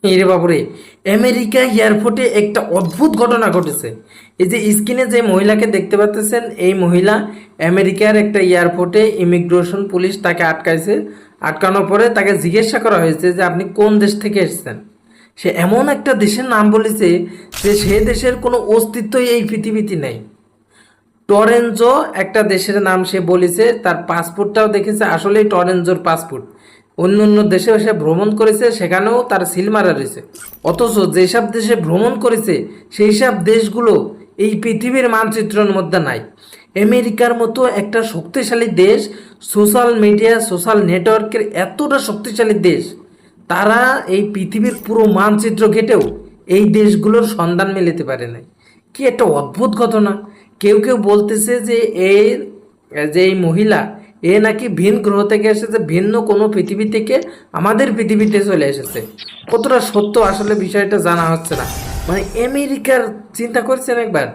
এরে বাবুরে, আমেরিকা এয়ারপোর্টে একটা অদ্ভুত ঘটনা ঘটেছে। এই যে স্ক্রিনে যে মহিলাকে দেখতে পাচ্ছেন, এই মহিলা আমেরিকার একটা এয়ারপোর্টে ইমিগ্রেশন পুলিশ তাকে আটকাইছে। আটকানোর পরে তাকে জিজ্ঞাসা করা হয়েছে যে আপনি কোন দেশ থেকে এসেছেন। সে এমন একটা দেশের নাম বলেছে যে সে দেশের কোনো অস্তিত্বই এই পৃথিবীতে নেই। টরেঞ্জো একটা দেশের নাম সে বলেছে, তার পাসপোর্টটাও দেখেছে আসলেই টরেঞ্জোর পাসপোর্ট। অন্য অন্য দেশে সে ভ্রমণ করেছে, সেখানেও তার সিল মারা রয়েছে। অথচ যেসব দেশে ভ্রমণ করেছে সেই সব দেশগুলো এই পৃথিবীর মানচিত্রের মধ্যে নাই। আমেরিকার মতো একটা শক্তিশালী দেশ, সোশ্যাল মিডিয়া সোশ্যাল নেটওয়ার্কের এতটা শক্তিশালী দেশ, তারা এই পৃথিবীর পুরো মানচিত্র ঘেটেও এই দেশগুলোর সন্ধান মেলাতে পারে নাই। কি একটা অদ্ভুত ঘটনা। কেউ কেউ বলতেছে যে এর যে এই মহিলা এ নাকি ভিন গ্রহ থেকে এসেছে, ভিন্ন কোনো পৃথিবী থেকে আমাদের পৃথিবীতে চলে এসেছে। কতটা সত্য আসলে বিষয়টা জানা হচ্ছে না। মানে আমেরিকার, চিন্তা করছেন একবার,